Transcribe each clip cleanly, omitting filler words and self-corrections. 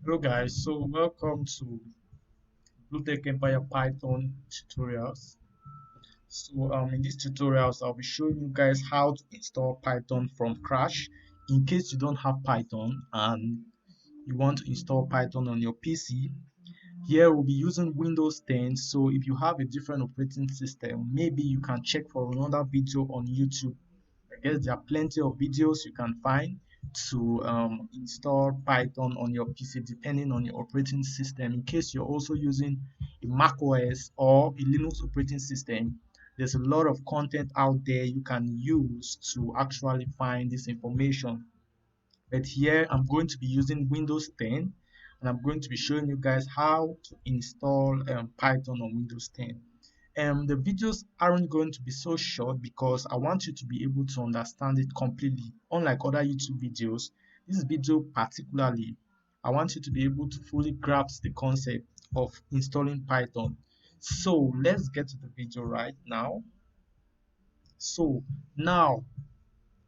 Hello guys, so welcome to Blue Tech Empire Python tutorials. In these tutorials, I'll be showing you guys how to install Python from scratch in case you don't have Python and you want to install Python on your PC. Here we'll be using Windows 10, so if you have a different operating system, maybe you can check for another video on YouTube. I guess there are plenty of videos you can find to install Python on your PC depending on your operating system. In case you're also using a Mac OS or a Linux operating system, there's a lot of content out there you can use to actually find this information. But here I'm going to be using Windows 10 and I'm going to be showing you guys how to install Python on Windows 10. The videos aren't going to be so short because I want you to be able to understand it completely. Unlike other YouTube videos, this video particularly, I want you to be able to fully grasp the concept of installing Python. So let's get to the video right now. So now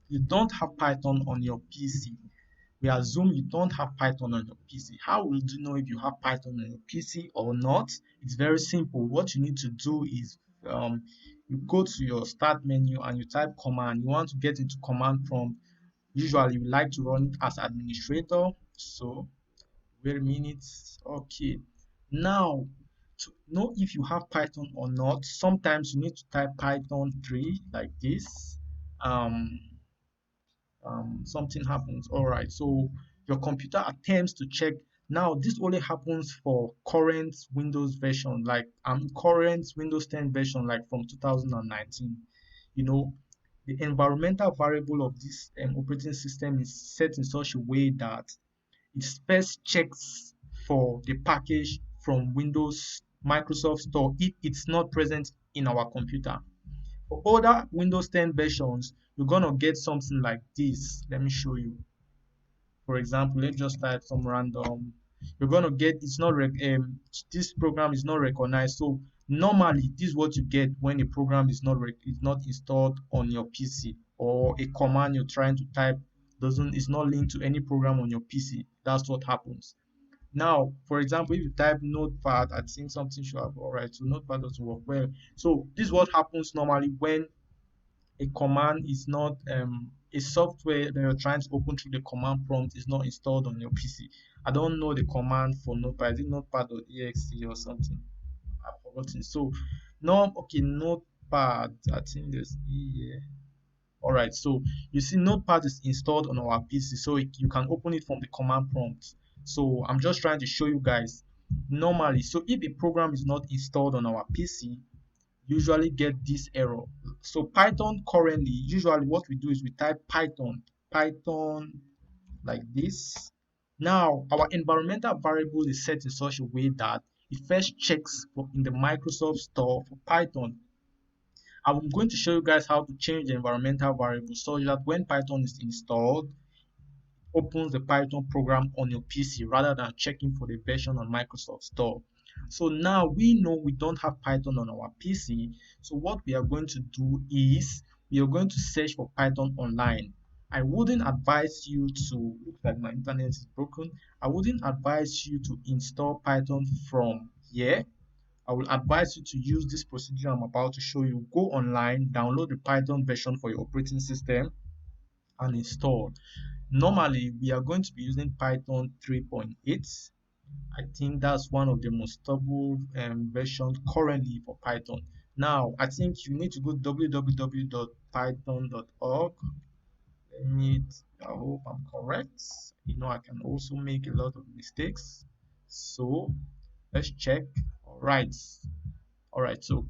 you don't have Python on your PC. We assume you don't have Python on your PC. How will you know if you have Python on your PC or not? It's very simple. What you need to do is you go to your start menu and you type command. You want to get into command prompt. Usually, we like to run it as administrator. So, wait a minute. Okay. Now, to know if you have Python or not, sometimes you need to type Python 3 like this. Um, Something happens. All right, so your computer attempts to check. Now this only happens for current Windows version, like current Windows 10 version, like from 2019. You know, the environmental variable of this operating system is set in such a way that it first checks for the package from Windows Microsoft Store if it's not present in our computer. For older Windows 10 versions, you're gonna get something like this. Let me show you. For example, let's just type some random. You're gonna get it's not this program is not recognized. So normally, this is what you get when a program is not installed on your PC, or a command you're trying to type doesn't is not linked to any program on your PC. That's what happens. Now, for example, if you type notepad, I think something should have all right. So notepad doesn't work well. So this is what happens normally when a command is not a software that you're trying to open through the command prompt is not installed on your PC. I don't know the command for notepad. Is it notepad.exe or something? I've forgotten. So no, okay, notepad. I think there's E here. All right, so you see notepad is installed on our PC, so you can open it from the command prompt. So I'm just trying to show you guys normally. So if a program is not installed on our PC, usually get this error. So Python currently, usually what we do is we type Python like this. Now our environmental variable is set in such a way that it first checks for in the Microsoft Store for Python. I'm going to show you guys how to change the environmental variable so that when Python is installed, opens the Python program on your PC rather than checking for the version on Microsoft Store. So now we know we don't have Python on our PC. So what we are going to do is we are going to search for Python online. I wouldn't advise you to, looks like my internet is broken. I wouldn't advise you to install Python from here. I will advise you to use this procedure I'm about to show you. Go online, download the Python version for your operating system and install. Normally, we are going to be using Python 3.8. I think that's one of the most stable versions currently for Python. Now, I think you need to go www.python.org. Let me, I hope I'm correct. I can also make a lot of mistakes. So, let's check. All right. All right. So,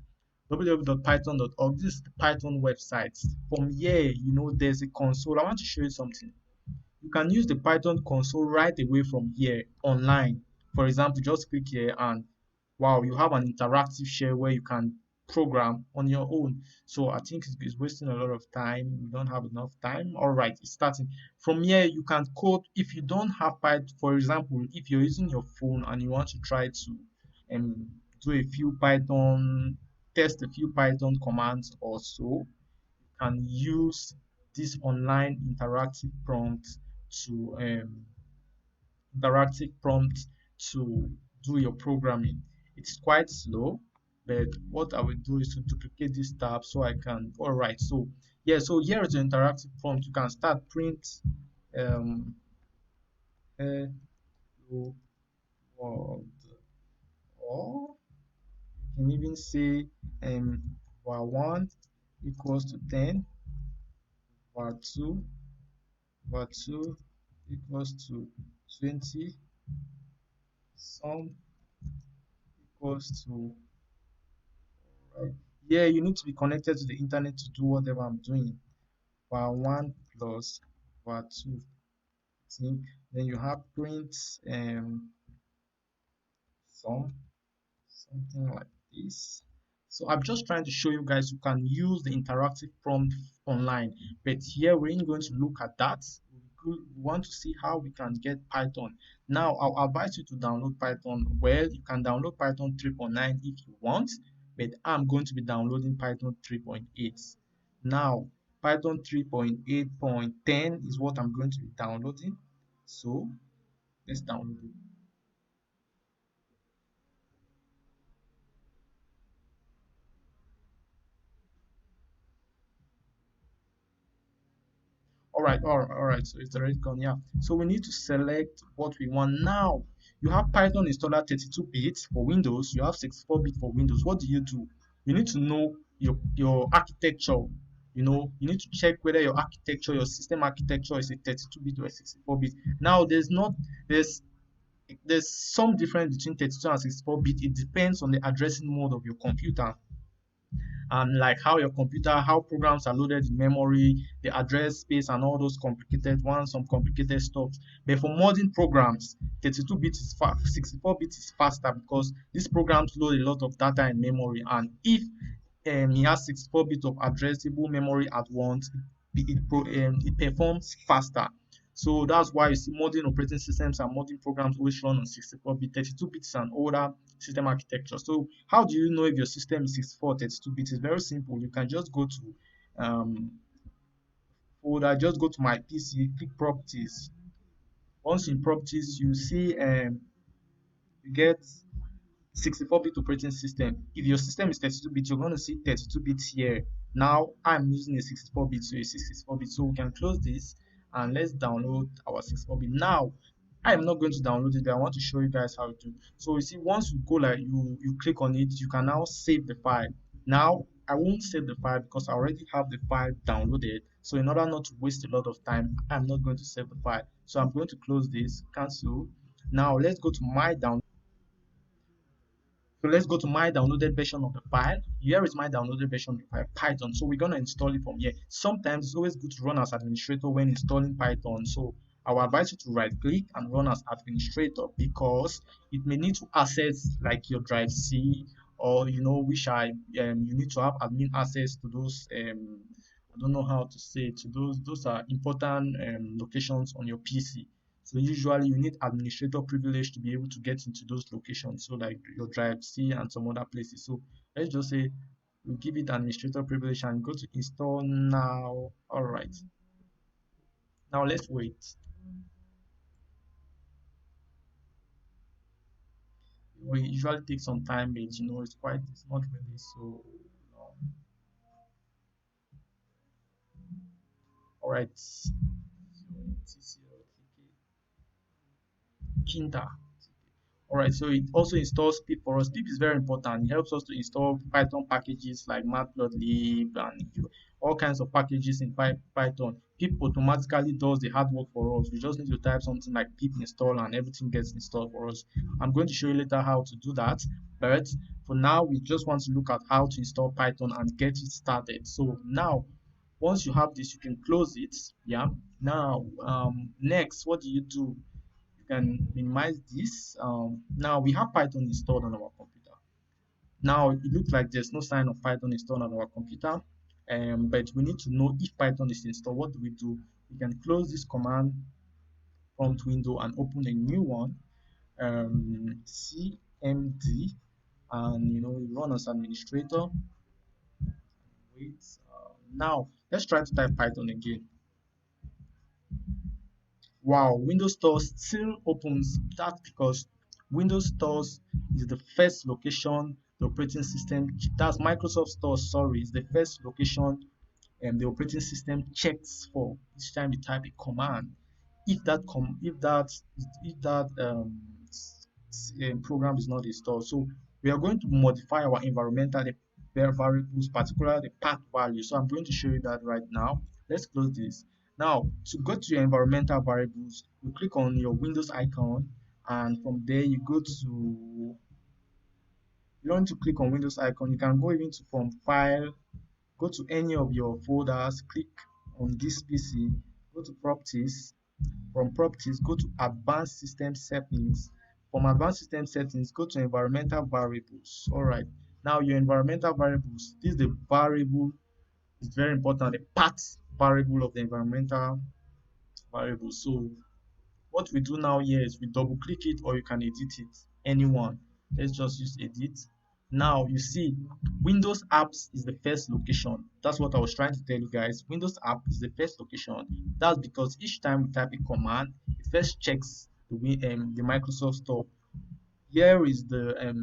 www.python.org. This is the Python website. From here, there's a console. I want to show you something. You can use the Python console right away from here online. For example, just click here and wow, you have an interactive share where you can program on your own. So I think it's wasting a lot of time. We don't have enough time. All right, it's starting. From here, you can code if you don't have Python. For example, if you're using your phone and you want to try to do a few Python, test a few Python commands or so, can use this online interactive prompt to interactive prompt to do your programming. It's quite slow, but what I will do is to duplicate this tab so I can. All right, so yeah, so here is the interactive prompt. You can start print um hello world, or you can even say var1 equals to 10, var2 var2 equals to 20, sum equals to, right? Yeah, you need to be connected to the internet to do whatever I'm doing. var1 plus var2, think. Then you have print sum, something like this. So I'm just trying to show you guys you can use the interactive prompt online, but here we're going to look at that. We want to see how we can get Python. Now I'll advise you to download Python. Well, you can download Python 3.9 if you want, but I'm going to be downloading Python 3.8. Now Python 3.8.10 is what I'm going to be downloading. So let's download it. All right. So it's already gone. Yeah. So we need to select what we want. Now you have Python installer 32 bits for Windows. You have 64-bit for Windows. What do? You need to know your architecture. You need to check whether your architecture, your system architecture is a 32-bit or a 64-bit. Now there's some difference between 32 and 64-bit. It depends on the addressing mode of your computer, and like how your computer, how programs are loaded in memory, the address space, and all those complicated ones, some complicated stuff. But for modern programs, 32-bit is fast, 64-bit is faster because these programs load a lot of data in memory, and if he has 64 bits of addressable memory at once, it performs faster. So that's why you see modern operating systems and modern programs always run on 64-bit. 32-bit is an older system architecture. So how do you know if your system is 64 or 32-bit? It's very simple. You can just go to folder, just go to my PC, click properties. Once in properties, you see you get 64-bit operating system. If your system is 32-bit, you're going to see 32 bits here. Now I'm using a 64-bit, so it's 64-bit. So we can close this and let's download our 64-bit. Now I'm not going to download it, but I want to show you guys how to. So you see, once you go, like you click on it, you can now save the file. Now I won't save the file because I already have the file downloaded. So in order not to waste a lot of time, I'm not going to save the file. So I'm going to close this, cancel. Now let's go to my download. So let's go to my downloaded version of the file. Here is my downloaded version of the file, Python. So we're going to install it from here. Sometimes it's always good to run as administrator when installing Python. So I will advise you to right click and run as administrator because it may need to access like your drive C, or which you need to have admin access to those I don't know how to say, to those are important locations on your PC. So usually you need administrator privilege to be able to get into those locations. So like your drive C and some other places. So let's just say we give it administrator privilege and go to install now. All right. Now let's wait. We usually take some time, but it's not really so long. All right. So, Kinda. All right, so it also installs pip for us. Pip is very important. It helps us to install Python packages like matplotlib and all kinds of packages in Python. Pip automatically does the hard work for us. We just need to type something like pip install and everything gets installed for us. I'm going to show you later how to do that, but for now we just want to look at how to install Python and get it started. So now once you have this, you can close it. Yeah. Now next, what do? You can minimize this. Now we have Python installed on our computer. Now it looks like there's no sign of Python installed on our computer, but we need to know if Python is installed. What do? We can close this command prompt window and open a new one, cmd, and run as administrator. Wait. Now let's try to type Python again. Wow, Windows Store still opens. That's because Windows Stores is the first location the operating system, that's Microsoft Store, sorry, is the first location the operating system checks for each time you type a command. If that program is not installed, so we are going to modify our environmental variables, particularly the path value. So I'm going to show you that right now. Let's close this. Now, to go to your environmental variables, you click on your Windows icon, and from there you go to, you don't need to click on Windows icon. You can go even to from file, go to any of your folders, click on this PC, go to properties. From properties, go to advanced system settings. From advanced system settings, go to environmental variables. All right. Now your environmental variables, this is the variable, it's very important, the path variable of the environmental variable. So what we do now here is we double click it, or you can edit it, anyone. Let's just use edit. Now you see Windows apps is the first location. That's what I was trying to tell you guys. Windows app is the first location. That's because each time we type a command, it first checks the Microsoft Store. Here is the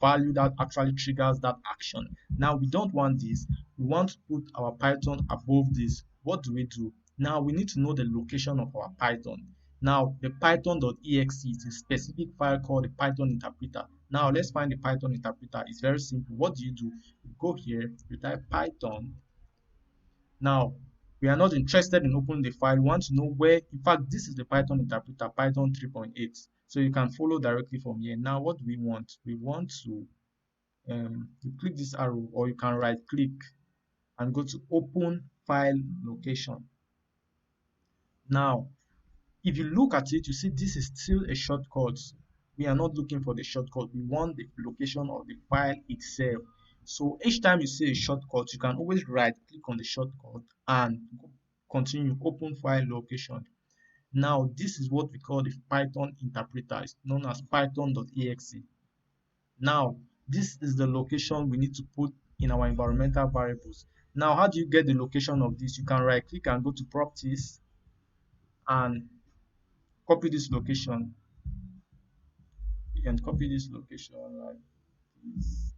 value that actually triggers that action. Now we don't want this. We want to put our Python above this. What do? Now we need to know the location of our Python. Now the python.exe is a specific file called the Python interpreter. Now let's find the Python interpreter. It's very simple. What do? You go here, you type Python. Now, we are not interested in opening the file. We want to know where, in fact, this is the Python interpreter, Python 3.8. So you can follow directly from here. Now, what do we want? We want to, you click this arrow, or you can right click and go to open file location. Now, if you look at it, you see this is still a shortcut. We are not looking for the shortcut. We want the location of the file itself. So each time you see a shortcut, you can always right click on the shortcut and continue open file location. Now this is what we call the Python interpreter. It's known as python.exe. Now this is the location we need to put in our environmental variables. Now how do you get the location of this? You can right click and go to properties and copy this location. You can copy this location this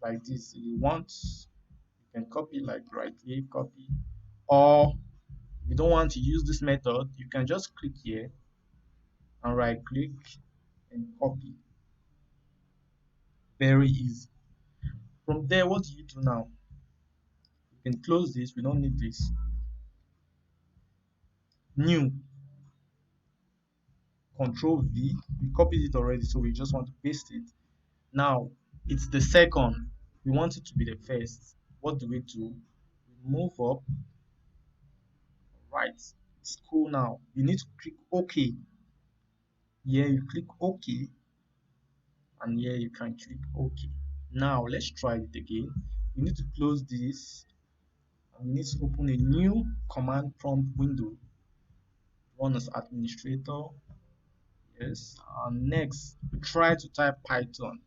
like this. If you want, you can copy, like right click copy, or if you don't want to use this method, you can just click here and right click and copy. Very easy. From there, what do you do now? You can close this. We don't need this. New, Control V. We copied it already, so we just want to paste it. Now it's the second. We want it to be the first. What do? We move up. Right. It's cool now. You need to click OK. Here you click OK, and here you can click OK. Now let's try it again. We need to close this, and we need to open a new command prompt window. Run as administrator. Yes. And next, we try to type Python.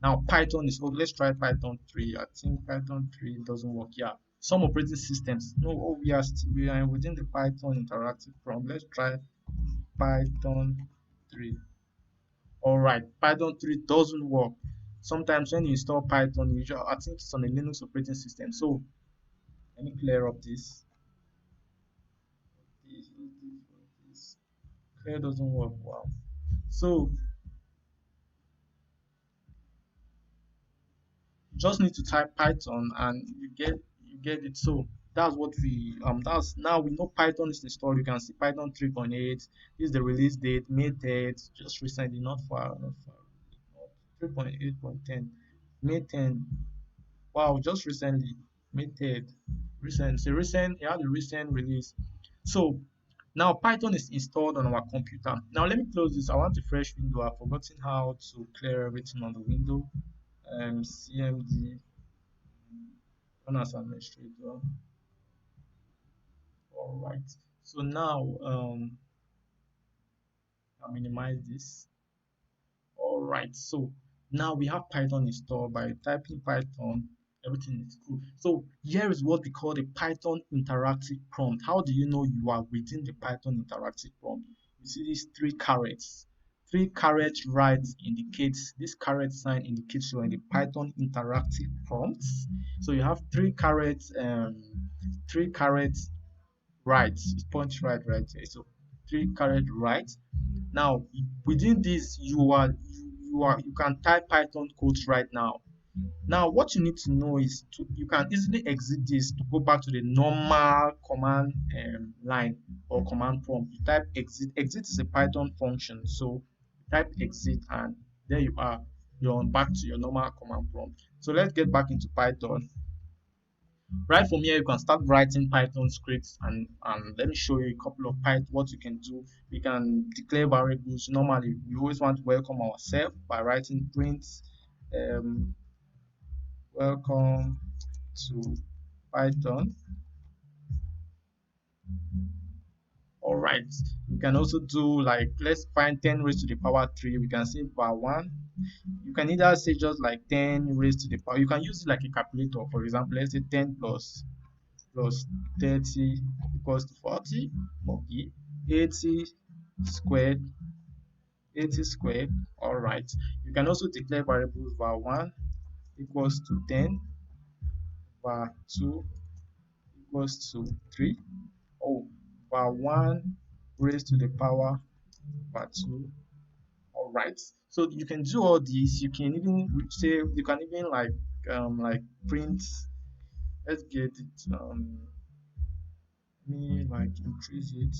Now Python is, oh, let's try Python 3. I think Python 3 doesn't work. Yeah. Some operating systems. No, oh, we are within the Python interactive prompt. Let's try Python 3. All right, Python 3 doesn't work. Sometimes when you install Python, I think it's on a Linux operating system. So let me clear up this. This clear doesn't work. Wow. So you just need to type Python and you get it. So that's what we that's now we know Python is installed. You can see Python 3.8. This is the release date, May 3rd, just recently, not far, not far. 3.8.10, May 10. Wow, just recently, May 3rd. Recent, so recent, it had a recent release. So now Python is installed on our computer. Now let me close this. I want a fresh window. I've forgotten how to clear everything on the window. CMD, run as administrator. All right. So now I'll minimize this. All right. So now we have Python installed by typing Python Everything is cool. So here is what we call the Python interactive prompt. How do you know you are within the Python interactive prompt? You see these three carets. Three carets right indicates this caret sign indicates you're in the Python interactive prompts. So you have three carets right. It points right there. So three caret right. Now within this you can type Python codes right now. Now, what you need to know is you can easily exit this to go back to the normal command line or command prompt. You type exit. Exit is a Python function, so type exit and there you are. You're on back to your normal command prompt. So let's get back into Python. Right from here, you can start writing Python scripts and let me show you a couple of Python what you can do. We can declare variables. Normally, we always want to welcome ourselves by writing print um, welcome to Python. All right. You can also do like let's find 10 raised to the power 3. We can say power 1. You can either say just like 10 raised to the power. You can use it like a calculator. For example, let's say 10 plus 30 equals to 40. Okay. 80 squared. 80 squared. All right. You can also declare variables var 1 equals to 10, var 2 equals to 3. Oh, by 1 raised to the power by 2. All right. So you can do all these. You can even say you can even like print. Let's get it. Me like increase it.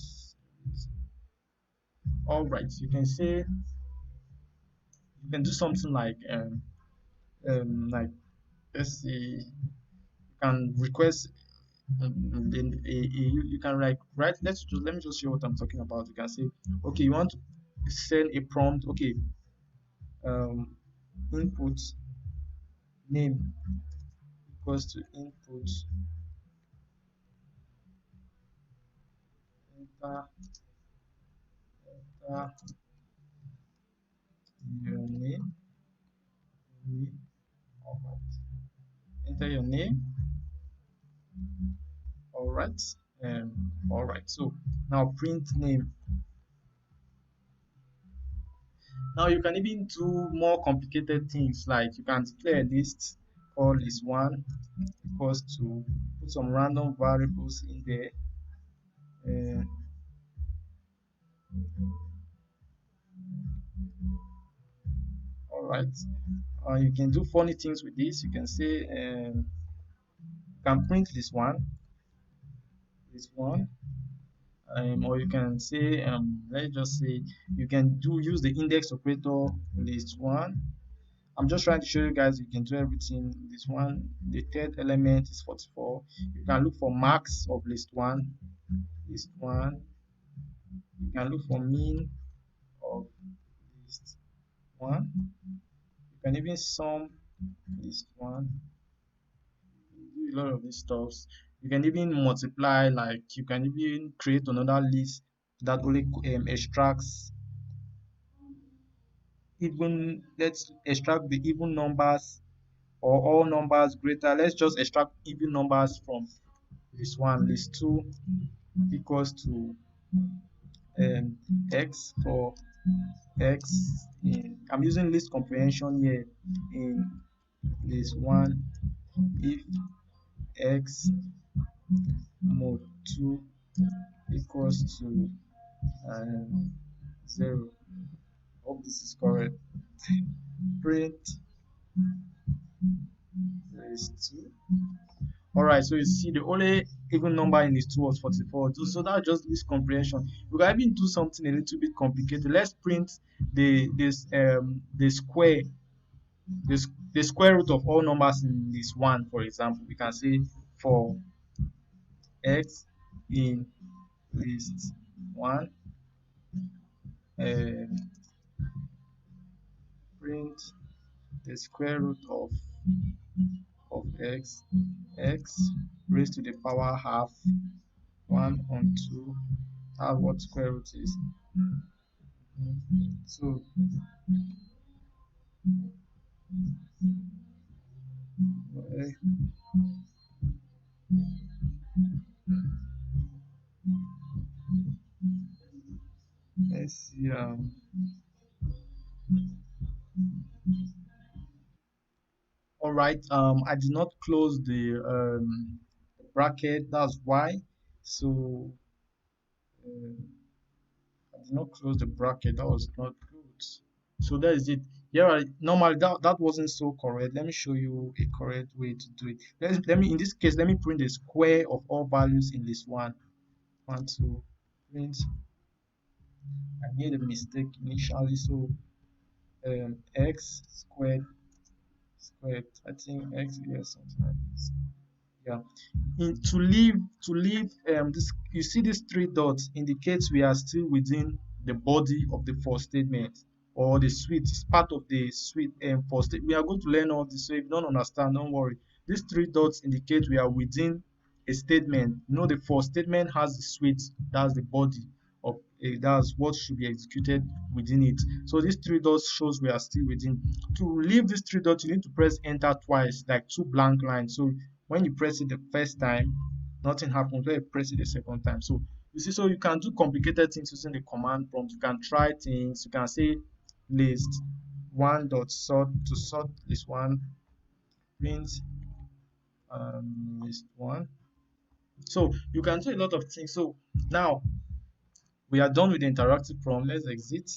All right. You can say you can do something like let's say you can request then you can like write let me just show what I'm talking about. You can say okay, you want to send a prompt. Okay, um input name equals to input enter enter your name. All right. Enter your name. All right. All right, so now print name. Now you can even do more complicated things like you can declare a list, call list one equals to put some random variables in there. uh, all right. You can do funny things with this. You can say you can print this one, or you can say let's just say you can do use the index operator list one. I'm just trying to show you guys you can do everything. This one, the third element is 44. You can look for max of list one. You can look for mean of list one. You can even sum list one. You do a lot of these stuffs. You can even multiply, like you can even create another list that only extracts even. Let's extract the even numbers or all numbers greater. Let's just extract even numbers from list one. List two equals to um, x for x in. I'm using list comprehension here in list one if x mod 2 equals to 0. Hope this is correct. Print list 2. All right, so you see the only even number in list 2 was 44. So that's just list comprehension. We can even do something a little bit complicated. Let's print the square the square root of all numbers in list 1. For example, we can say for x in list 1, uh, print the square root of x raised to the power half 1 on 2. Have what square root is. So Uh, let's see. All right. I did not close the bracket. That's why. So I did not close the bracket. That was not good. So that is it. Yeah, normally that wasn't so correct. Let me show you a correct way to do it. Let me in this case, let me print the square of all values in list one. Want to print. I made a mistake initially. So x squared. I think x, yes, something like this. Yeah. To leave this, you see these three dots indicates we are still within the body of the for statement, or the suite. It's part of the suite for state. We are going to learn all this, so if you don't understand, don't worry. These three dots indicate we are within a statement. You know, the for statement has the suite. That's the body of that's what should be executed within it. So these three dots shows we are still within. To leave these three dots, you need to press enter twice, like two blank lines. So when you press it the first time, nothing happens. When you press it the second time, so you see, so you can do complicated things using the command prompt. You can try things. You can say list one dot sort to sort list one, print list one. So you can do a lot of things. So now we are done with the interactive prompt. Let's exit.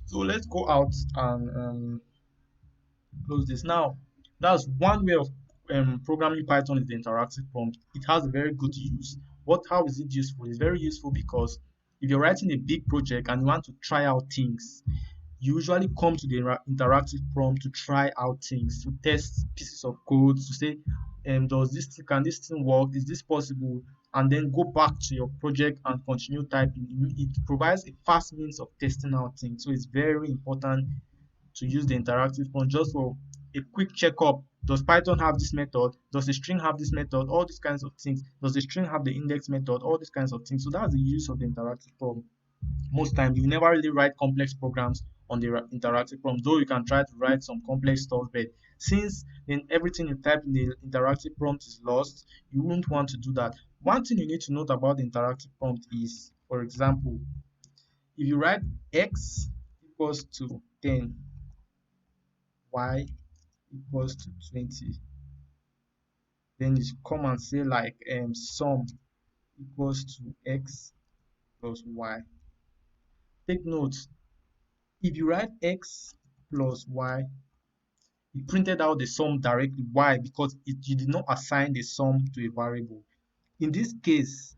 So let's go out and close this. Now, that's one way of programming Python is the interactive prompt. It has a very good use. How is it useful? It's very useful because if you're writing a big project and you want to try out things, you usually come to the interactive prompt to try out things, to test pieces of code, to say, does this can this thing work? Is this possible? And then go back to your project and continue typing. It provides a fast means of testing out things. So it's very important to use the interactive prompt just for a quick checkup. Does Python have this method? Does the string have this method? All these kinds of things. Does the string have the index method? All these kinds of things. So that's the use of the interactive prompt. Most times you never really write complex programs on the interactive prompt, though you can try to write some complex stuff, but since then everything you type in the interactive prompt is lost, you wouldn't want to do that. One thing you need to note about the interactive prompt is, for example, if you write x equals to 10, y equals to 20, then you come and say like sum equals to x plus y. Take note, if you write x plus y, it printed out the sum directly. Why? Because you did not assign the sum to a variable. In this case,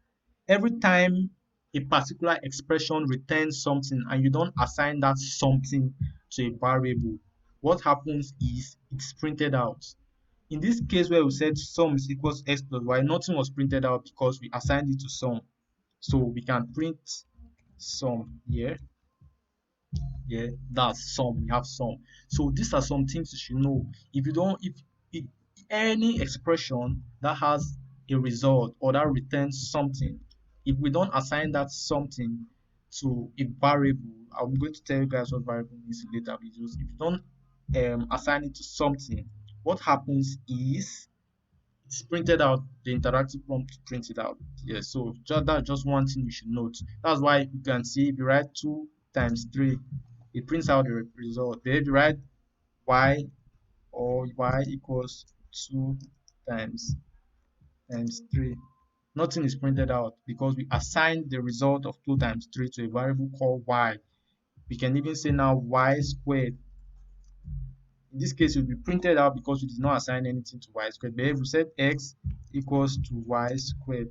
every time a particular expression returns something and you don't assign that something to a variable, what happens is it's printed out. In this case where we said sum is equals x plus y, nothing was printed out because we assigned it to sum. So we can print sum here. Yeah, that's sum. We have sum. So these are some things you should know. If you don't, if any expression that has a result or that returns something, if we don't assign that something to a variable, I'm going to tell you guys what variable means in later videos. If you don't assign it to something, what happens is it's printed out. The interactive prompt print it out. Yes, so that's just one thing you should note. That's why you can see if you write 2 times 3, it prints out the result. But if you write y or y equals 2 times 3, nothing is printed out because we assigned the result of 2 times 3 to a variable called y. We can even say now y squared. In this case, it will be printed out because we did not assign anything to y squared. But if we said x equals to y squared,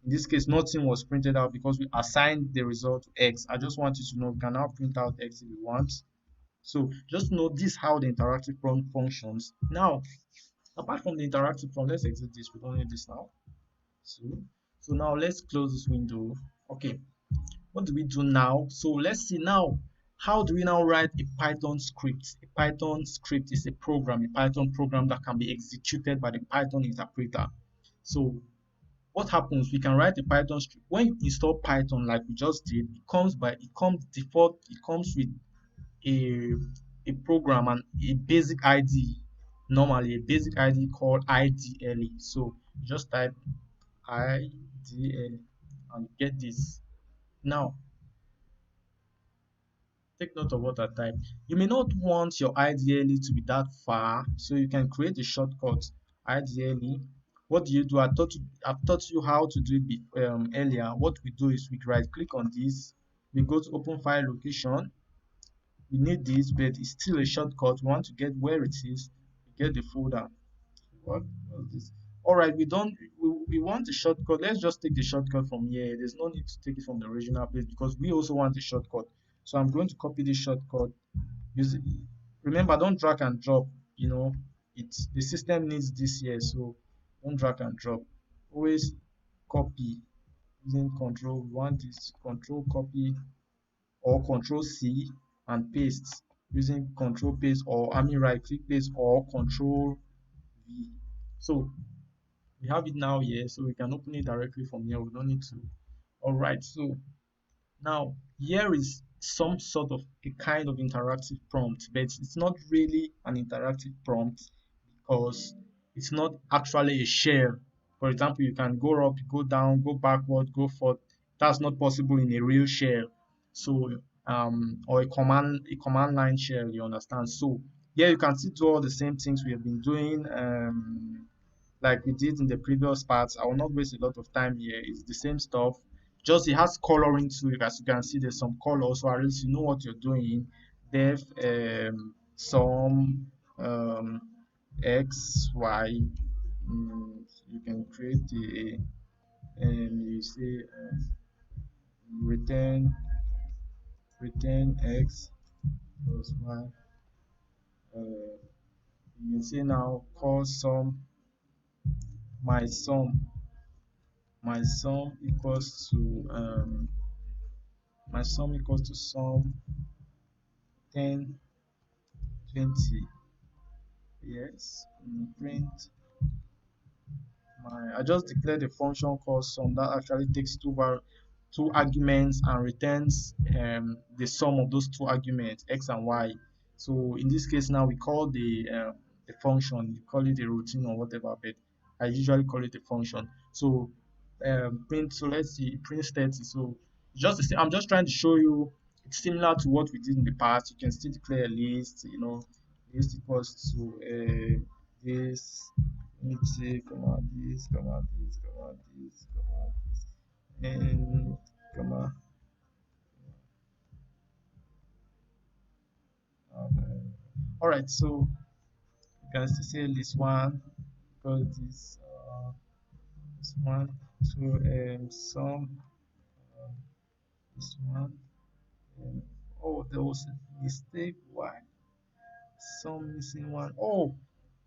in this case, nothing was printed out because we assigned the result to x. I just want you to know we can now print out x if we want. So just know this how the interactive prompt functions. Now, apart from the interactive prompt, let's exit this. We don't need this now. So now let's close this window. Okay, what do we do now? So let's see now. How do we now write a Python script? A Python script is a program, a Python program that can be executed by the Python interpreter. So what happens? We can write a Python script. When you install Python like we just did, it comes default, it comes with a a program and a basic ID, normally a basic ID called IDLE. So you just type IDLE and get this. Now take note of what I type. You may not want your IDLE to be that far, so you can create a shortcut IDLE. What do you do? I've taught you how to do it earlier. What we do is we right click on this, we go to open file location. We need this, but it's still a shortcut. We want to get where it is, we get the folder. What's this? All right, we don't we want a shortcut. Let's just take the shortcut from here. There's no need to take it from the original place because we also want a shortcut. So I'm going to copy this shortcut. Use it. Remember, don't drag and drop. You know, it's the system needs this here, so don't drag and drop. Always copy using control. We want this control copy or control C and paste using control paste, or I mean right click paste or control V. So we have it now here, so we can open it directly from here. We don't need to. All right, so now here is some sort of a kind of interactive prompt, but it's not really an interactive prompt because it's not actually a shell. For example, you can go up, go down, go backward, go forward. That's not possible in a real shell. So or a command line shell, you understand. So here you can still do all the same things we have been doing. Like we did in the previous parts. I will not waste a lot of time here. It's the same stuff. Just it has coloring to it. As you can see, there's some color, so at least you know what you're doing. Def some x y. You can create the and you say return x plus y. You can say now call sum my sum equals to my sum equals to sum 10 20. Yes, print I just declared a function called sum that actually takes two arguments and returns the sum of those two arguments x and y. So in this case now we call the function, you call it a routine or whatever, but I usually call it a function. So print, so let's see, print 30. So just the same, I'm just trying to show you it's similar to what we did in the past. You can still declare a list, list equals to this, let me say comma this, comma this, comma this, comma this, and comma all right. So you can still say list one because this one. So some this one. Um, oh, there was a mistake. Why? Some missing one. Oh,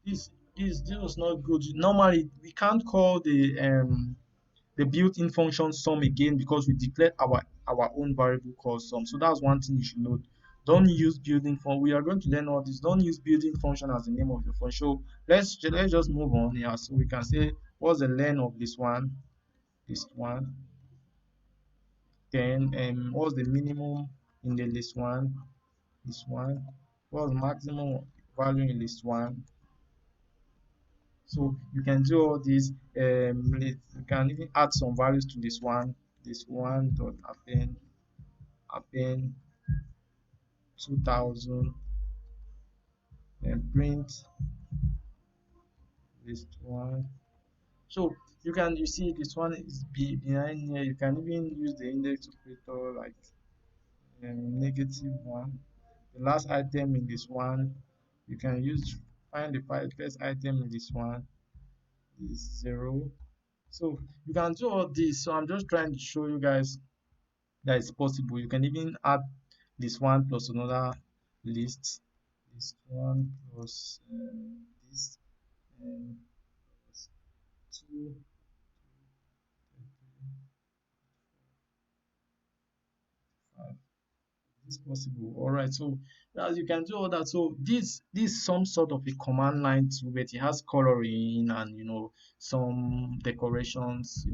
this was not good. Normally we can't call the built-in function sum again because we declared our own variable called sum. So that's one thing you should note. Don't use built-in function. We are going to learn all this. Don't use built-in function as the name of your function. So let's just move on here. So we can say what's the length of this one? This one. Then what's the minimum in the list one? This one. What's the maximum value in list one? So you can do all this. You can even add some values to this one. This one dot append 2000 and print this one. So you see this one is behind here. You can even use the index operator like -1. The last item in this one, you can use find the first item in this one is 0. So you can do all this. So I'm just trying to show you guys that it's possible. You can even add this one plus another list, this one plus this plus 2, this possible. All right, so as you can do all that. So this some sort of a command line tool, but it has coloring and some decorations.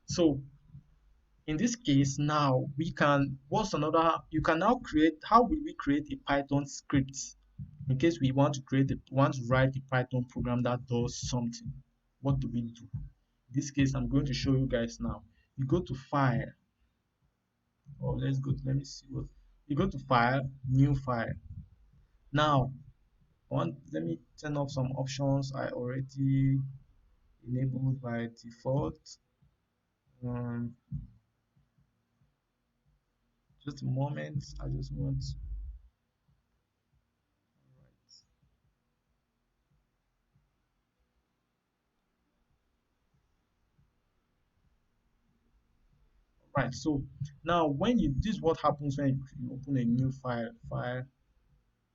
So In this case, now we can, what's another, you can now create, how will we create a Python script in case we want to want to write a Python program that does something? What do we do? In this case, I'm going to show you guys now. You go to file, or let me see what, you go to file, new file. Now, let me turn off some options I already enabled by default. Um, just a moment, I just want, right. So now when you, this is what happens when you open a new file,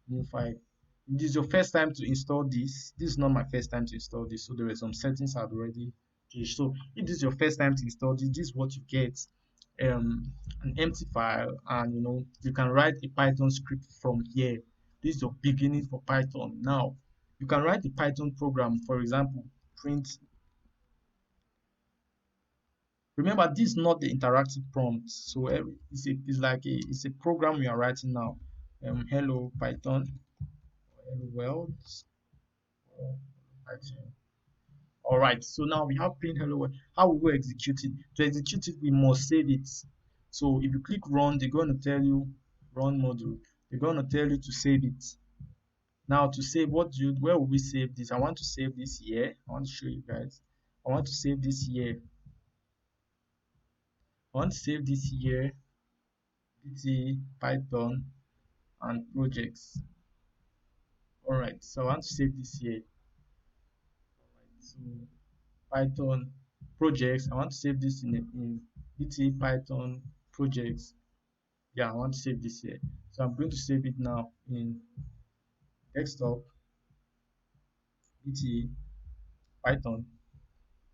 new file. This is your first time to install this. This is not my first time to install this, so there were some settings I'd already changed. So if this is your first time to install this, this is what you get. An empty file, and you can write a Python script from here. This is your beginning for Python. Now you can write a Python program, for example, print. Remember, this is not the interactive prompt, so it's a program we are writing now. Hello Python, hello world, Python. All right, so now we have print hello world. How will we execute it? To execute it, we must save it. So if you click run, they're going to tell you run module. They're going to tell you to save it. Now to save, where will we save this? I want to save this here. I want to show you guys. I want to save this here. I want to save this here. PT Python and projects. All right, so I want to save this here. So Python projects. I want to save this in PT Python projects. Yeah, I want to save this here. So I'm going to save it now in desktop PT Python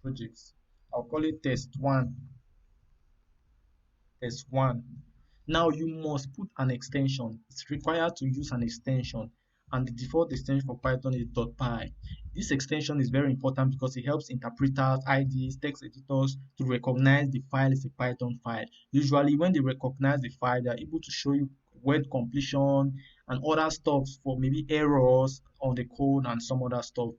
projects. I'll call it test one. Now you must put an extension. It's required to use an extension, and the default extension for Python is .py. This extension is very important because it helps interpreters, IDs, text editors to recognize the file is a Python file. Usually when they recognize the file, they are able to show you word completion and other stuff for maybe errors on the code and some other stuff.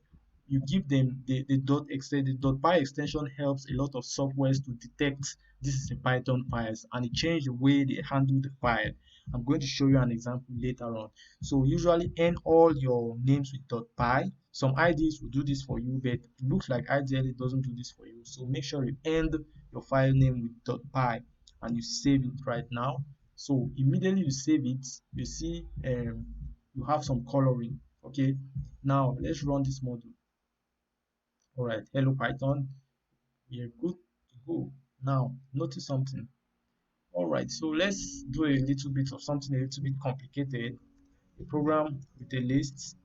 You give them the .py extension helps a lot of softwares to detect this is a Python files, and it changed the way they handle the file. I'm going to show you an example later on. So usually end all your names with .py. Some IDs will do this for you, but it looks like IDL doesn't do this for you. So make sure you end your file name with .py and you save it right now. So immediately you save it, you see you have some coloring. Okay, now let's run this module. All right, hello Python, we are good to go. Now notice something. All right, so let's do a little bit of something a little bit complicated. A program with a list,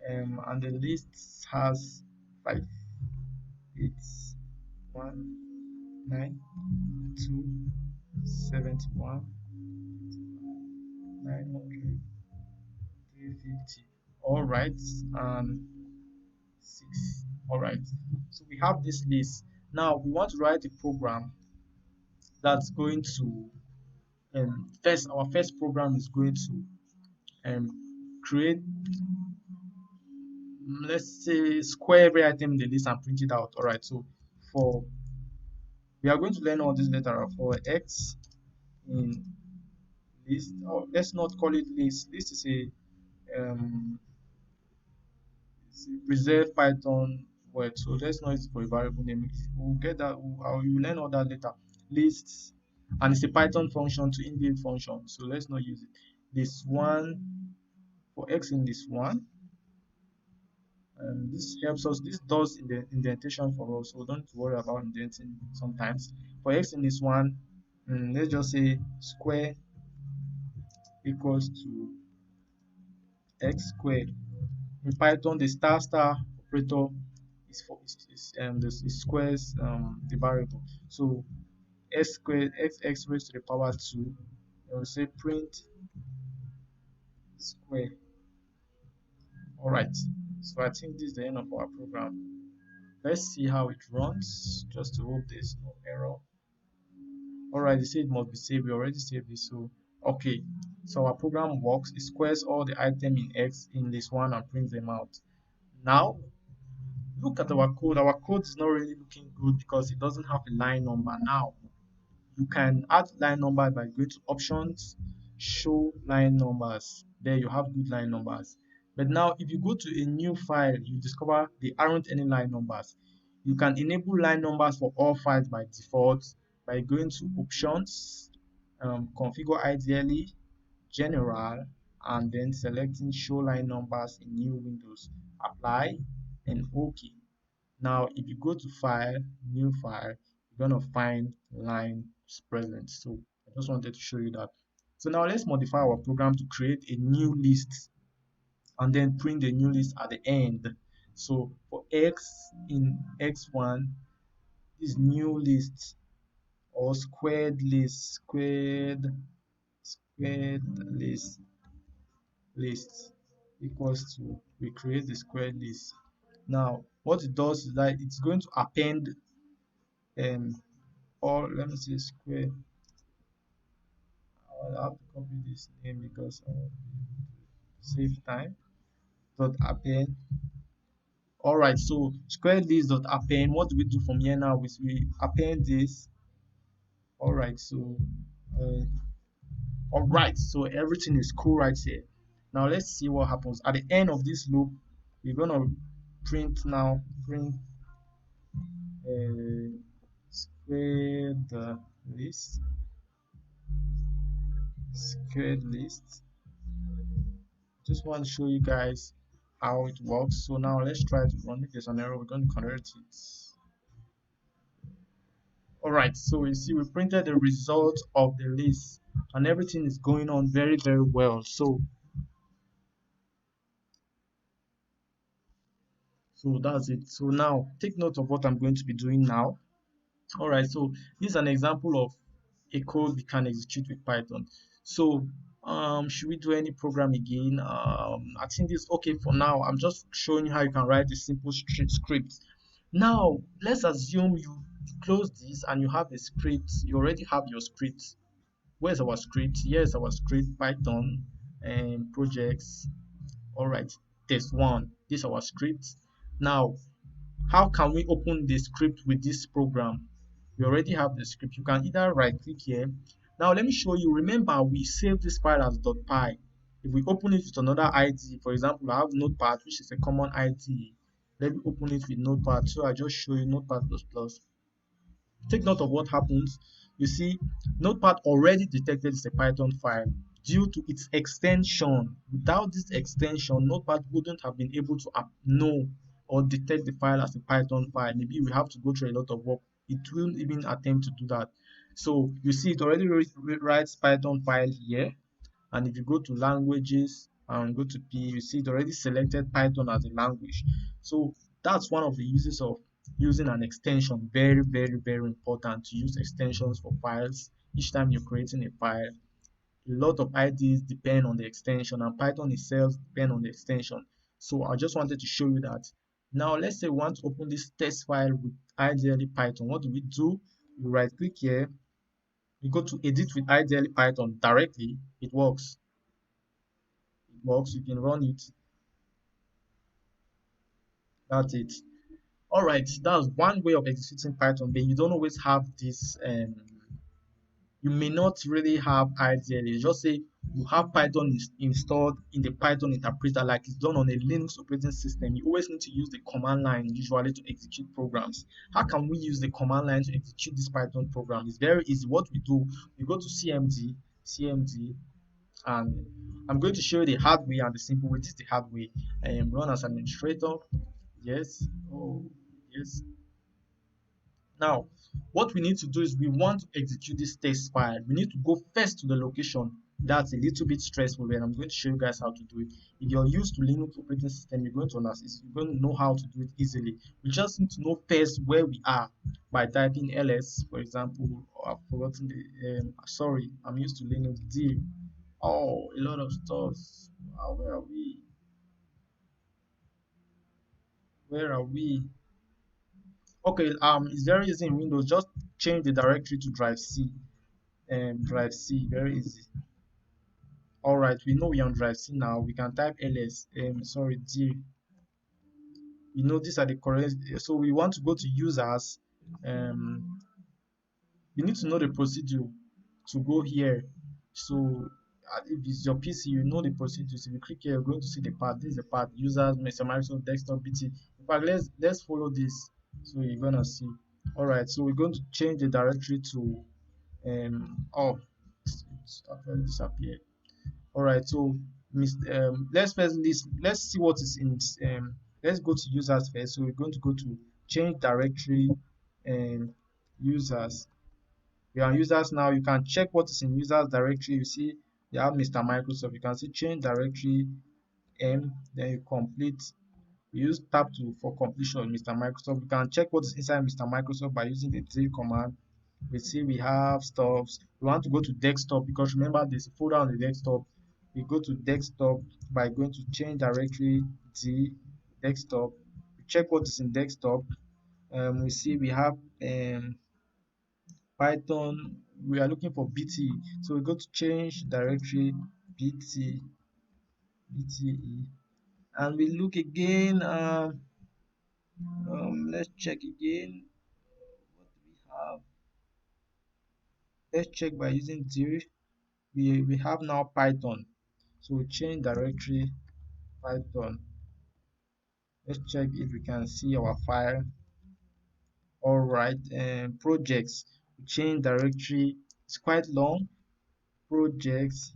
and the list has 5, 8, 1, 9, 2, 71, 900, 350. All right, and 6. All right, so we have this list. Now we want to write a program that's going to our first program is going to create, let's say, square every item in the list and print it out. All right, so for we are going to learn all this later. For x in list, oh, let's not call it list. List is um it's a preserved Python word, so let's not use it for a variable name. We'll get that. You'll learn all that later. Lists, and it's a Python function to inbuilt function, so let's not use it. This one, for x in this one, this helps us, this does the indentation for us, so don't worry about indenting sometimes. For x in this one, let's just say square equals to x squared. In Python, the star operator is for is squares the variable. So x squared x raised to the power 2, I will say print square. All right, so I think this is the end of our program. Let's see how it runs, just to hope there's no error. All right, they say it must be saved. We already saved this, so okay. So our program works. It squares all the item in X in list one and prints them out. Now look at our code. Our code is not really looking good because it doesn't have a line number. Now you can add line number by going to options, show line numbers. There you have good line numbers. But now if you go to a new file, you discover there aren't any line numbers. You can enable line numbers for all files by default by going to options, configure ideally, general, and then selecting show line numbers in new windows, apply, and OK. Now, if you go to file, new file, you're going to find lines present. So I just wanted to show you that. So now let's modify our program to create a new list and then print the new list at the end. So for X in X1, this new list or squared list equals to, we create the squared list. Now what it does is that it's going to append um or let me say square. I'll have to copy this name because I want to save time. Dot append. All right, so square list dot append. What do we do from here now? Is we append this. All right, so uh, all right, so everything is cool right here. Now let's see what happens at the end of this loop. We're gonna print uh, square the list squared list. Just want to show you guys how it works. So now let's try to run it. There's an error. We're going to convert it. All right. So you see, we printed the result of the list, and everything is going on very, very well. So that's it. So now take note of what I'm going to be doing now. All right. So this is an example of a code we can execute with Python. So should we do any program again? I think this is okay for now. I'm just showing you how you can write a simple script. Now let's assume you close this and you have a script. You already have your script. Where's our script? Here's our script, Python and projects. All right, test one. This is our script. Now how can we open the script with this program? We already have the script. You can either right click here. Now let me show you. Remember, we saved this file as .py. If we open it with another ID, for example, I have Notepad, which is a common ID. Let me open it with Notepad. So I just show you Notepad++. Take note of what happens. You see, Notepad already detected it's a Python file due to its extension. Without this extension, Notepad wouldn't have been able to know or detect the file as a Python file. Maybe we have to go through a lot of work. It won't even attempt to do that. So you see, it already writes Python file here. And if you go to languages and go to P, you see it already selected Python as a language. So that's one of the uses of using an extension. Very, very, very important to use extensions for files. Each time you're creating a file, a lot of IDs depend on the extension, and Python itself depend on the extension. So I just wanted to show you that. Now let's say we want to open this test file with ideally Python. What do? We right click here, we go to edit with ideally Python directly. It works. You can run it. That's it. All right, that's one way of executing Python, but you don't always have this. You may not really have ideally. Just say you have Python installed in the Python interpreter, like it's done on a Linux operating system. You always need to use the command line usually to execute programs. How can we use the command line to execute this Python program? It's very easy. What we do, we go to cmd, and I'm going to show you the hard way and the simple way. This is the hard way. Run as administrator. Yes. Oh, yes. Now, what we need to do is we want to execute this test file. We need to go first to the location. That's a little bit stressful, and I'm going to show you guys how to do it. If you're used to Linux operating system, you're going to understand. You're going to know how to do it easily. We just need to know first where we are by typing ls, for example. Oh, I've forgotten the. Sorry, I'm used to Linux D. Oh, a lot of stuff. Where are we? Where are we? Okay, it's very easy in Windows. Just change the directory to drive C. drive C, very easy. All right, we know we're on drive C now. We can type ls, sorry, d. You know, these are the correct. So we want to go to users. Um, you need to know the procedure to go here. So if it's your PC, you know the procedures. If you click here, you're going to see the path. This is the path. Users, Microsoft Desktop, BT. In fact, let's follow this. So you're gonna see. All right. So we're going to change the directory to oh, it's actually disappeared. All right. So let's first list. Let's see what is in. Let's go to users first. So we're going to go to change directory and users. We are users now. You can check what is in users directory. You see you have Mr. Microsoft. You can see change directory then you complete. You use tab to for completion Mr. Microsoft. You can check what is inside Mr. Microsoft by using the D command. We see we have stuffs. We want to go to desktop because remember there's a folder on the desktop. We go to desktop by going to change directory D desktop. We check what is in desktop. We see we have Python. We are looking for BT. So we go to change directory BT BTE and we look again. Let's check again. What do we have? Let's check by using dir. We have now Python. So we change directory Python. Let's check if we can see our file. All right, and projects. We change directory. It's quite long. Projects.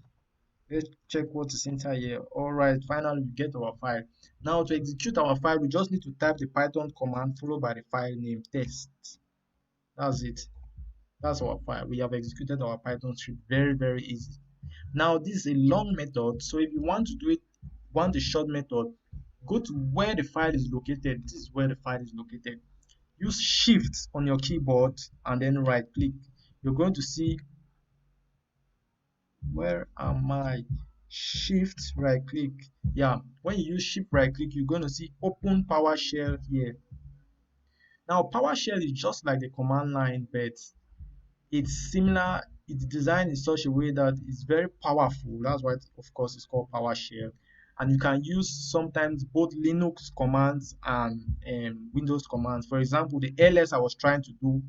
Let's check what is inside here. All right, finally we get our file. Now to execute our file, we just need to type the Python command followed by the file name test. That's it. That's our file. We have executed our Python script. Very, very easy. Now this is a long method, so if you want to do it, want a short method, go to where the file is located. This is where the file is located. Use shift on your keyboard and then right click. You're going to see, where am I? Shift right click. Yeah, when you use shift right click, you're going to see open PowerShell here. Now PowerShell is just like the command line, but it's similar. It's designed in such a way that it's very powerful. That's why, of course, it's called PowerShell. And you can use sometimes both Linux commands and Windows commands. For example, the ls I was trying to do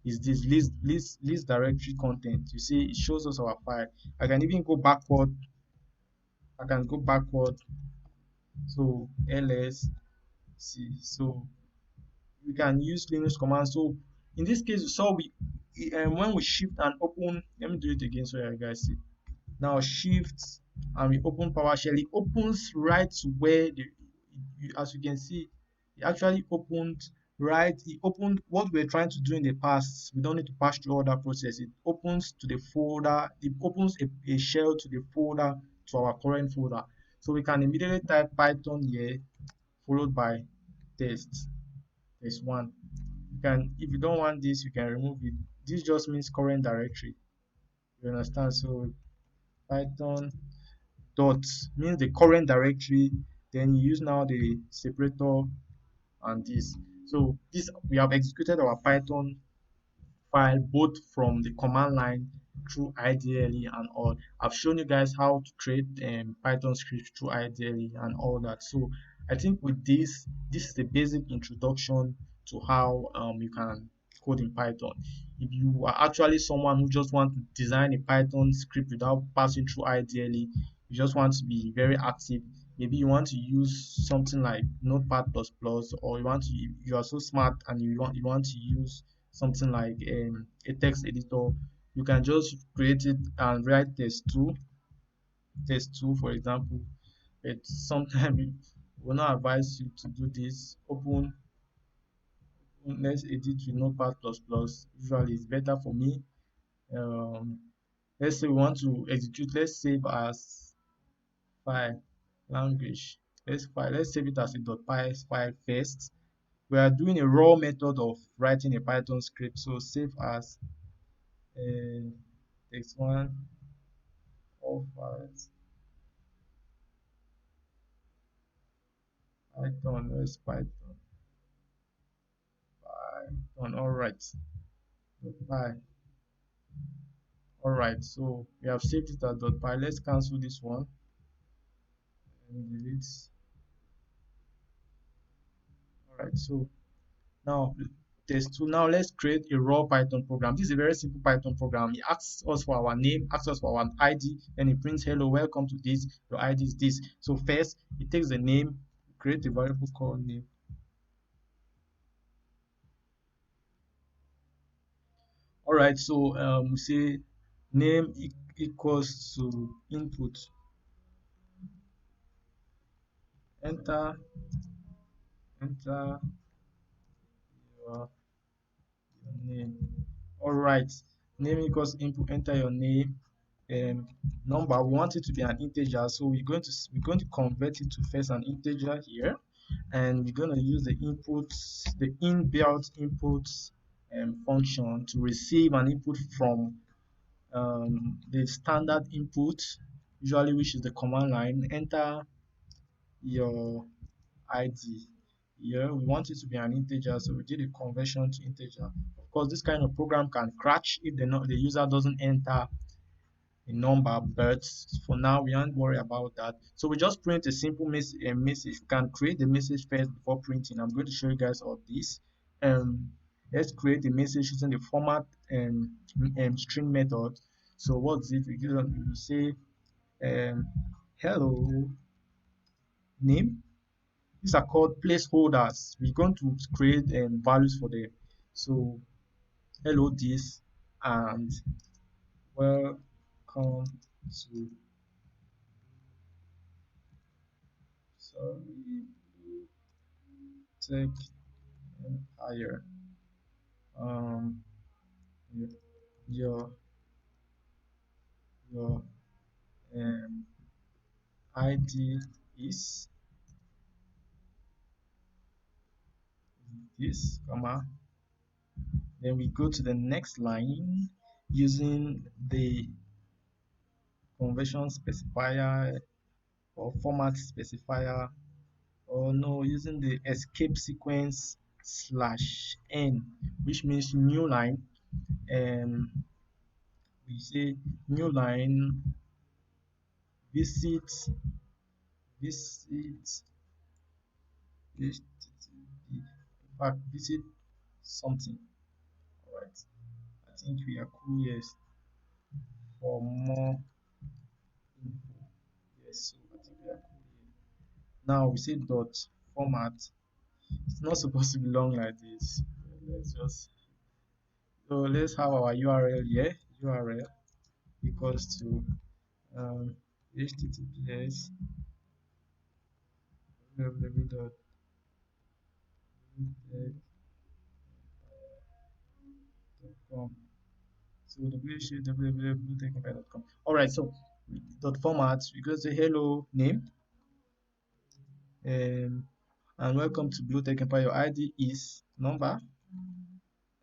is this list directory content. You see, it shows us our file. I can even go backward. I can go backward. So ls see. So we can use Linux commands. So in this case, so we when we shift and open, let me do it again so you guys see. Now shift and we open PowerShell. It opens right to where as you can see, it actually opened right. It opened what we're trying to do in the past. We don't need to pass through all that process. It opens to the folder. It opens a shell to the folder to our current folder. So we can immediately type Python here, followed by test one. You can, if you don't want this, you can remove it. This just means current directory. You understand? So Python dot means the current directory. Then you use now the separator and this. So this, we have executed our Python file both from the command line through IDLE and all. I've shown you guys how to create Python scripts through IDLE and all that. So I think with this is the basic introduction to how you can code in Python. If you are actually someone who just want to design a Python script without passing through IDLE, you just want to be very active. Maybe you want to use something like Notepad++, or you are so smart and you want to use something like a text editor. You can just create it and write test2 for example. But sometimes we will not advise you to do this. Let's edit with Notepad++. Usually it's better for me. um let's say we want to execute. Let's save as file language. Let's save it as a .py file first. We are doing a raw method of writing a Python script, so save as text one, all files, Python, where's Python? Python, all right. Py. All right, so we have saved it as .py. Let's cancel this one and delete. All right, so now test two. Now let's create a raw Python program. This is a very simple Python program. It asks us for our name, asks us for our ID, and it prints hello, welcome to this. Your ID is this. So first, it takes the name, create a variable called name. All right, so we say name equals to input. Enter, enter your, your name. All right, name equals input. Enter your name. Number, we want it to be an integer, so we're going to convert it to first an integer here, and we're going to use the inputs, the inbuilt inputs function to receive an input from the standard input, usually which is the command line. Enter your ID. Here we want it to be an integer, so we did a conversion to integer. Of course, this kind of program can crash if the user doesn't enter a number, but for now we aren't worried about that. So we just print a simple message. You can create the message first before printing. I'm going to show you guys all this. um let's create a message using the format string method. So what's it? We say um hello name. These are called placeholders. We're going to create values for them. So hello this and welcome to, sorry, tech empire. Um, your your your um, ID is this, comma. Then we go to the next line using the conversion specifier or format specifier, or no, using the escape sequence slash n, which means new line. Um, we say new line visit visit in fact visit something. All right, I think we are cool. Yes, for more info. Yes, so I think we are cool here. Now we say dot format. It's not supposed to be long like this. Let's just, so let's have our URL here. URL equals to https www.com. So www.bluetechempire.com. All right, so dot format, we go say hello name, um, and welcome to Blue Tech Empire. Your ID is number,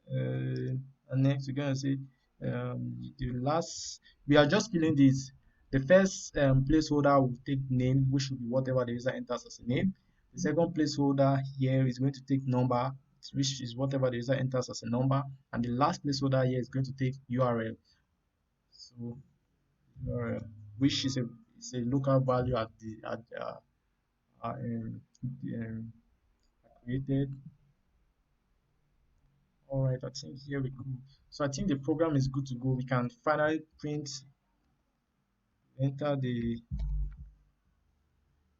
and next we're gonna say the last. We are just filling this. The first placeholder will take name, which should be whatever the user enters as a name. The second placeholder here is going to take number, which is whatever the user enters as a number, and the last placeholder here is going to take URL. So URL, which is a local value at the um, created. All right, I think here we go. So I think the program is good to go. We can finally print, enter the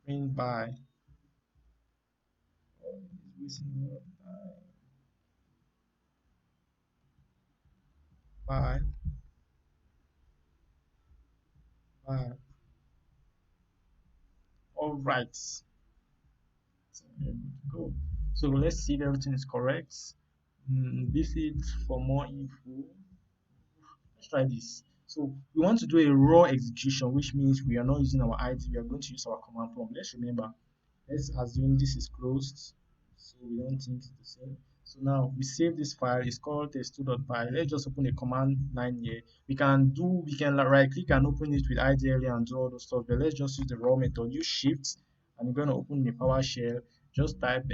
print by. Oh, it's wasting a lot of time. By, by. All right, so here we go. So let's see if everything is correct. Visit for more info. Let's try this. So we want to do a raw execution, which means we are not using our ID. We are going to use our command prompt. Let's remember. Let's assume this is closed, so we don't think it's the same. So now we save this file. It's called test2.py. Let's just open a command line here. We can right click and open it with IDLE and do all those stuff. But let's just use the raw method. Use shift, and you're going to open the PowerShell. Just type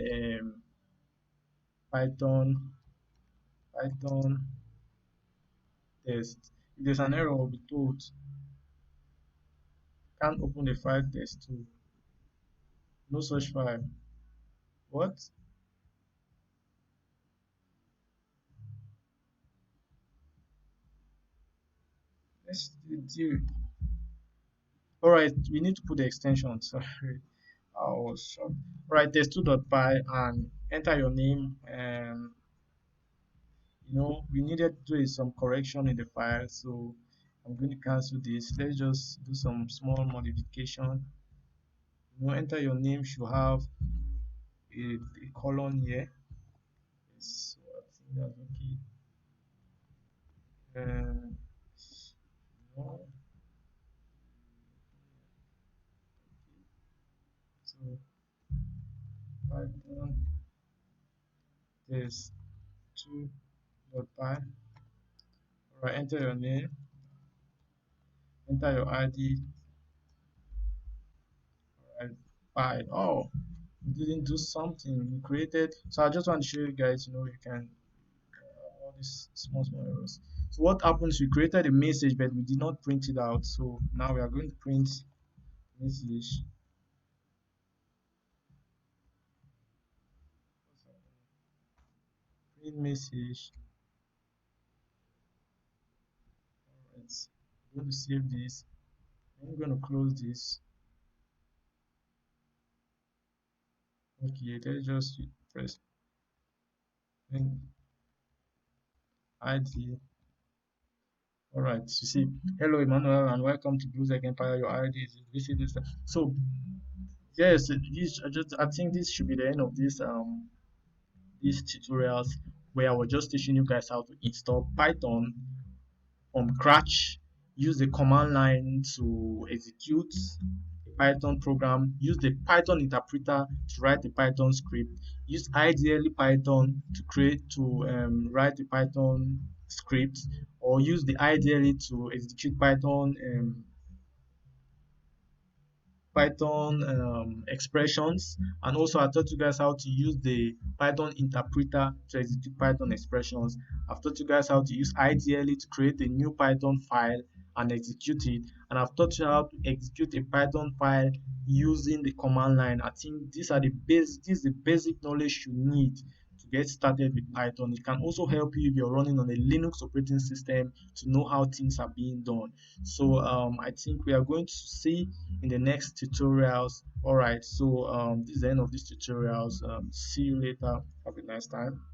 Python test. If there's an error, we'll be told can't open the file test2. No such file. What? Let's do. All right, we need to put the extension. Sorry, I was shocked. All right, test2.py and enter your name. And we needed to do some correction in the file, so I'm going to cancel this. Let's just do some small modification. Enter your name should have a colon here. Yes, so I think that's okay. And no, so Python test2.py. Alright, enter your name, enter your ID, right? Py. Oh, you didn't do something. You created. So I just want to show you guys. You can all these small errors. So what happens? We created a message, but we did not print it out. So now we are going to print message. Print message. Alright, I'm going to save this. I'm going to close this. Okay, let's just press and ID. All right, you see, hello Emmanuel, and welcome to Blue Tech Empire. Your ID is visit this. So yes, I think this should be the end of these tutorials where I was just teaching you guys how to install Python from scratch, use the command line to execute a Python program, use the Python interpreter to write the Python script, use ideally Python to write the Python script, or use the ideally to execute Python expressions. And also I taught you guys how to use the Python interpreter to execute Python expressions. I've taught you guys how to use IDLE to create a new Python file and execute it. And I've taught you how to execute a Python file using the command line. I think this is the basic knowledge you need to get started with Python. It can also help you if you're running on a Linux operating system to know how things are being done. So I think we are going to see in the next tutorials. All right, so this is the end of these tutorials. See you later. Have a nice time.